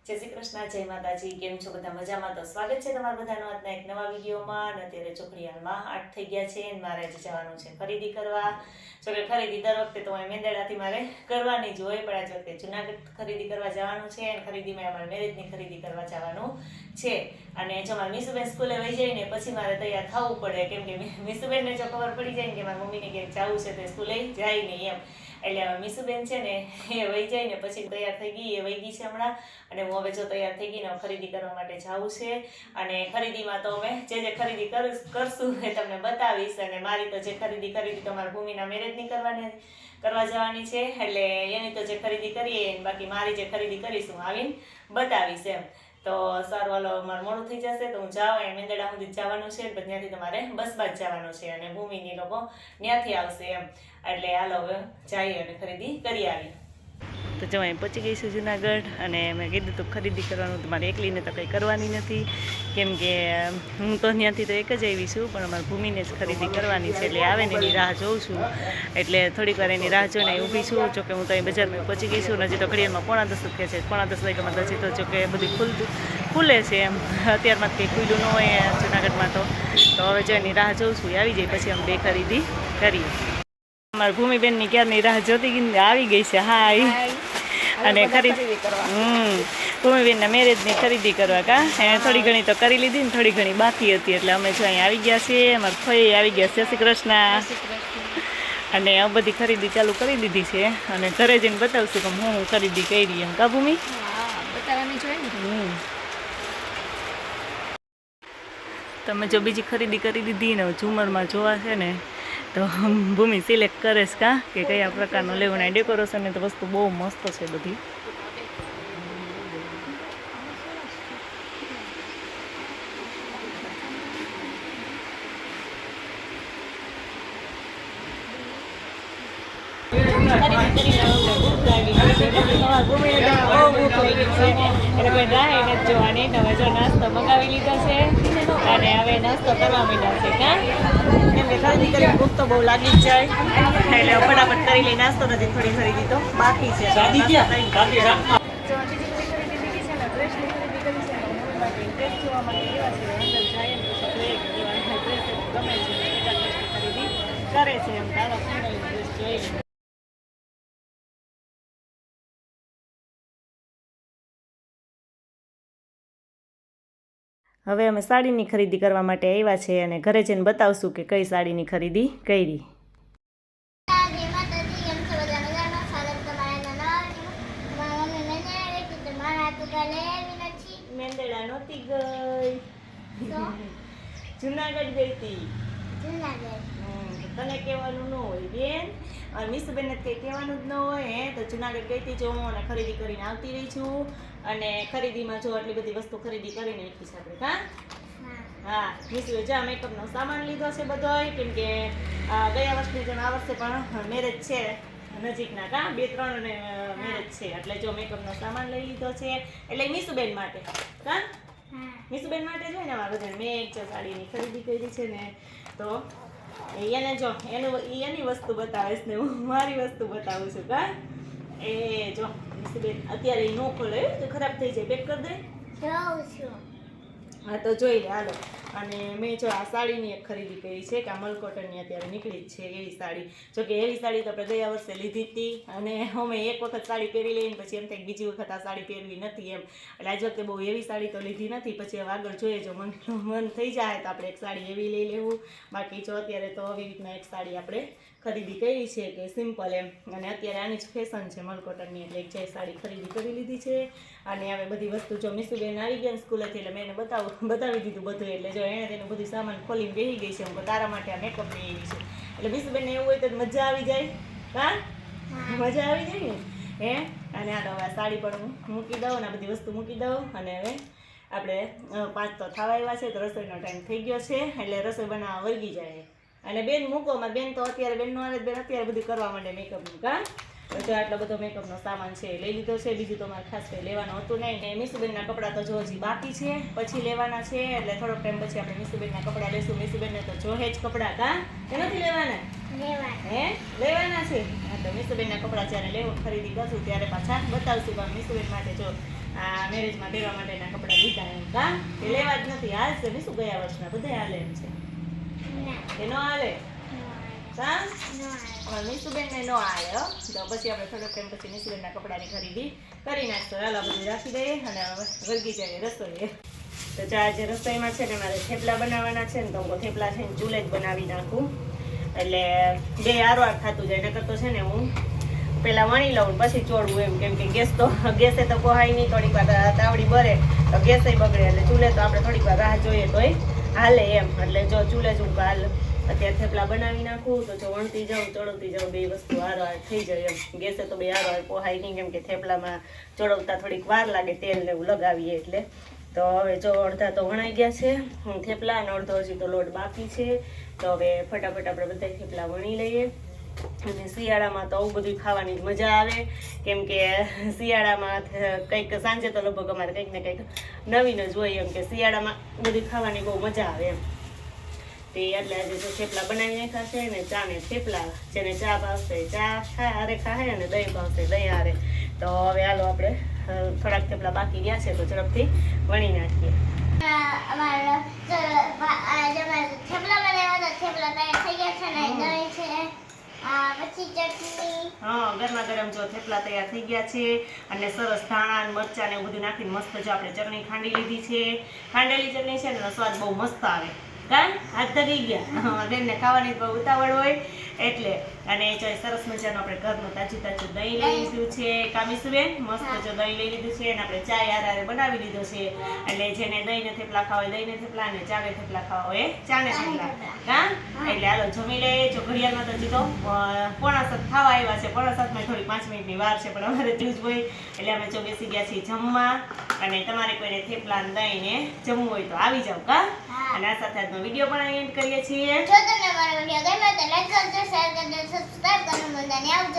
જય શ્રી કૃષ્ણ, જય માતાજી. કેમ છો બધા? મજામાં? તો સ્વાગત છે તમારા બધાનો આજના એક નવા વિડીયોમાં. અને અત્યારે ચોકડીયામાં 8 થઈ ગયા છે અને મારે આજે જવાનું છે ખરીદી કરવા. જો કે ખરીદી દર વખતે તો મેંદરડાથી મારે કરવાની જ હોય, પણ આજ વખતે જુનાગઢ ખરીદી કરવા જવાનું છે અને ખરીદીમાં અમારે મેરેજની ખરીદી કરવા જવાનું છે. અને જો મારે મીસુબેન સ્કૂલે વહી જાય ને પછી મારે તૈયાર થવું પડે, કેમ કે મીસુબેનને જો ખબર પડી જાય ને કે મારી મમ્મીને ક્યાંક જવું છે તો સ્કૂલે જાય નહીં એમ. એટલે મીસુબેન છે ને એ વહી જાય ને પછી તૈયાર થઈ ગઈ, એ વહી ગઈ છે હમણાં. અને હું હવે જો તૈયાર થઈ ગઈને ખરીદી કરવા માટે જાઉં છે. અને ખરીદીમાં તો અમે જે ખરીદી કરશું એ તમને બતાવીશ. અને મારી તો જે ખરીદી કરી તો મારા ભૂમિના મેરેજની કરવા જવાની છે, એટલે એની તો જે ખરીદી કરીએ બાકી મારી જે ખરીદી કરીશું આવીને બતાવીશ એમ. તો સારું, હાલો, મારું મોડું થઈ જશે તો હું જાઉં. એ મેંદરડા સુધી જવાનું છે, પછી ત્યાંથી તમારે બસમાં જ જવાનું છે અને ભૂમિની લોકો ત્યાંથી આવશે એમ. એટલે હાલો હવે જઈએ અને ખરીદી કરી આવી. તો જો અહીં પહોંચી ગઈ છું જુનાગઢ. અને મેં કીધું તો ખરીદી કરવાનું તો મારે એકલીને તો કંઈ કરવાની નથી, કેમ કે હું તો ત્યાંથી તો એક જ આવી છું, પણ અમારી ભૂમિને જ ખરીદી કરવાની છે. એટલે આવે ને એની રાહ જોઉં છું, એટલે થોડીક વાર એની રાહ જોઈને ઊભી છું. જોકે હું તો અહીં બજારમાં પહોંચી ગઈ છું. હજી તો ઘડિયાળમાં 9:30 થયા છે. 9:30 વાગ્યામાં હજી તો જોકે બધું ખુલે છે એમ. અત્યારમાં કંઈ ખુલ્લું ન હોય જુનાગઢમાં તો હવે જો એની રાહ જોઉં છું, આવી જાય પછી અમે બે ખરીદી કરીએ. અમારી ભૂમિબેનની ક્યારની રાહ જોતી ગઈ, આવી ગઈ છે. હાય. અને ભૂમિબેનના મેરેજની ખરીદી કરવા એને થોડી ઘણી તો કરી લીધી ને થોડી ઘણી બાકી હતી, એટલે અમે જો અહીં આવી ગયા છીએ. અમારા ફઈ આવી ગયા. જય શ્રી કૃષ્ણ. અને આ બધી ખરીદી ચાલુ કરી દીધી છે અને ઘરે જઈને બતાવશું કે હું ખરીદી કરી એમ. કા ભૂમિ? બતાવવાની જોઈએ ને. તમે જો બીજી ખરીદી કરી દીધી ને ઝુમરમાં જોવા છે ને તો ભૂમિ સિલેક્ટ કરે છે કા કે કયા પ્રકારનું લેવું. ને ડેકોરેશનની તો વસ્તુ બહુ મસ્ત છે બધી. જોવાની હવે જો નાસ્તો મંગાવી લીધો છે અને હવે નાસ્તો કરવા માંડ્યા છે. કા કેમ કે ખરીદી કરી ભૂખ તો બહુ લાગી જ જાય, એટલે ફટાફટ કરી લઈ. નાસ્તો નથી, થોડી ખરીદી તો બાકી છે. કરે છે એમ. જોઈ હવે અમે સાડીની ખરીદી કરવા માટે આવ્યા છે અને ઘરે જઈને બતાવશું કે કઈ સાડીની ખરીદી કરી. મેંદરડા નહોતી ગઈ, જુનાગઢ ગઈ હતી. તને કહેવાનું ન હોય બેન, અને મીસુબેનને કંઈ કહેવાનું જ ન હોય. તો જુનાગઢ ગઈ હતી જો હું, અને ખરીદી કરીને આવતી રહી છું. અને ખરીદીમાં જો આટલી બધી વસ્તુ ખરીદી કરીને નાખી છે આપણે. હા, મીસુએ જો મેકઅપનો સામાન લીધો છે બધો, કેમ કે ગયા વર્ષની જેમ આ વર્ષે પણ મેરેજ છે નજીકના. 2-3 મેરેજ છે, એટલે જો મેકઅપનો સામાન લઈ લીધો છે. એટલે મીસુબેન માટે મીસુબેન માટે જો ને અમારા બધા મેં એક સાડીની ખરીદી કરી છે ને, તો એને જો એની વસ્તુ બતાવીશ ને હું મારી વસ્તુ બતાવું છું. એ જો મીસુબેન અત્યારે એ ન ખોલે તો ખરાબ થઈ જાય, પેક કરી દે. હા તો જોઈ લે, હાલો. અને મેં જો આ સાડીની એક ખરીદી કરી છે કે આ મલકોટનની અત્યારે નીકળી જ છે એવી સાડી. જોકે એવી સાડી તો આપણે ગયા વર્ષે લીધી હતી, અને અમે એક વખત સાડી પહેરી લઈને પછી એમ થાય બીજી વખત આ સાડી પહેરવી નથી એમ. એટલે આજ વખતે બહુ એવી સાડી તો લીધી નથી. પછી હવે આગળ જોઈએ, જો મન થઈ જાય તો આપણે એક સાડી એવી લઈ લેવું. બાકી જો અત્યારે તો આવી રીતના એક સાડી આપણે ખરીદી કરી છે કે સિમ્પલ એમ. અને અત્યારે આની જ ફેશન છે મલકોટનની, એટલે એક જે સાડી ખરીદી કરી લીધી છે. અને હવે બધી વસ્તુ જો મીસુબેન આવી ગયા સ્કૂલેથી, એટલે મેં એને બતાવી દીધું બધું. એટલે જો એણે તેનું બધું સામાન ખોલીને બેસી ગઈ છે. હું તારા માટે આ મેકઅપ લઈ આવી છે. એટલે મીસુબેનને એવું હોય તો મજા આવી જાય. મજા આવી જાય ને અને આ હવે સાડી પણ હું મૂકી દઉં અને આ બધી વસ્તુ મૂકી દઉં. અને હવે આપણે 5 તો થવા આવ્યા છે, તો રસોઈનો ટાઈમ થઈ ગયો છે, એટલે રસોઈ બનાવવા વળગી જાય. અને બેન મૂકો, મારી બેન તો અત્યારે બેનનું આવે બેન અત્યારે બધું કરવા માંડે મેકઅપનું. તો આટલો બધો મેકઅપનો સામાન છે લઈ લીધો છે. બીજું તો મારે ખાસ કંઈ લેવાનું હતું નહીં. ને મીસુબેનના કપડાં તો જો હજી બાકી છે, પછી લેવાના છે. એટલે થોડોક ટાઈમ પછી આપણે મીસુબેનના કપડાં લઈશું. મીસુબેનને તો જોહે જ કપડાં. કે નથી લેવાના? લેવાના છે. હા, તો મીસુબેનના કપડાં જ્યારે ખરીદી કરશું ત્યારે પાછા બતાવશું. પણ મીસુબેન માટે જો આ મેરેજમાં પહેરવા માટેના કપડાં લીધા એમ કા કે લેવા જ નથી હાલશે ને શું ગયા વર્ષના બધા હાલે એમ છે કે ન હાલે કા નીસુબેન ને ન હાલે હો તો પછી આપણે થોડોક ટાઈમ પછી નીસુબેનના કપડાની ખરીદી કરી નાખશો હાલો બધું રાખી દઈએ અને હવે વળગી જાય રસોઈએ તો ચા જે રસોઈમાં છે ને મારે થેપલા બનાવવાના છે ને તો હું થેપલા છે ને ચૂલે જ બનાવી નાખું એટલે બે આરવાર થતું જાય નકર તો છે ને હું પેલા વણી લઉં પછી ચોળવું એમ કેમ કે ગેસે તો પોહાય નહીં થોડીક વાર તાવડી બરે તો ગેસે બગડે એટલે ચૂલે તો આપણે થોડીક વાર રાહ જોઈએ તોય હાલે એમ એટલે જો ચૂલે જ હું હાલ અત્યારે થેપલા બનાવી નાખું તો જો વણતી જાઉં ચડવતી જાઉં બે વસ્તુ હારવાર થઈ જાય એમ ગેસે તો બે હારવાર પોહાય નહીં કેમ કે થેપલામાં ચડવતા થોડીક વાર લાગે તેલ ને એવું લગાવીએ એટલે તો હવે જો અડધા તો વણાઈ ગયા છે થેપલા અને અડધો હજી તો લોટ બાકી છે તો હવે ફટાફટ આપણે બધા થેપલા વણી લઈએ અને શિયાળામાં તો આવું બધું ખાવાની મજા આવે કેમ કે શિયાળામાં કંઈક સાંજે તો લગભગ અમારે કંઈક ને કંઈક નવીન જ હોય એમ કે શિયાળામાં બધી ખાવાની બહુ મજા આવે એમ તે એટલે આજે જો થેપલા બનાવી નાખ્યા છે ને ચા ને થેપલા જેને ચા ભાવશે ચા હારે ખાય અને દહીં ભાવશે દહીં હારે તો હવે હાલો આપણે થોડાક થેપલા બાકી રહ્યા છે તો ઝડપથી વણી નાખીએ હા ગરમા ગરમ જો થેપલા તૈયાર થઈ ગયા છે અને સરસ ધાણા અને મરચાં ને એવું બધું નાખીને મસ્ત જો આપણે ચટણી ખાંડી લીધી છે ખાંડેલી ચટણી છે ને એનો સ્વાદ બહુ મસ્ત આવે કાં હાથ ધરી ગયા બેનને ખાવાની બહુ ઉતાવળ હોય એટલે અને જો સરસ મજાનું આપણે ઘરનું તાજું તાજું દહીં લઈ લીધું છે કામીસુબેન મસ્ત જો દહીં લઈ લીધું છે અને આપણે ચા યાર બનાવી લીધો છે એટલે જેને દહીંને થેપલા ખાવા હોય દહીંને થેપલા અને ચાને થેપલા ખાવા હોય ચાને થેપલા કાં એટલે હાલો જમી લઈએ જો ઘડિયાળમાં તો જીતો 6:45 ખાવા આવ્યા છે 6:45 થોડી 5 મિનિટની વાર છે પણ અમારે તેવું જ હોય એટલે અમે જો બેસી ગયા છીએ જમવા અને તમારે કોઈને થેપલા ને દહીં ને જમવું હોય તો આવી જાવ કા અને આ સાથે આજનો વિડીયો પણ અહીં એન્ડ કરીએ છીએ જો તમને મારો વિડીયો ગમ્યો તો લાઈક કરજો શેર કરજો સબસ્ક્રાઇબ કરવાનું ભૂલતા નહીં આવજો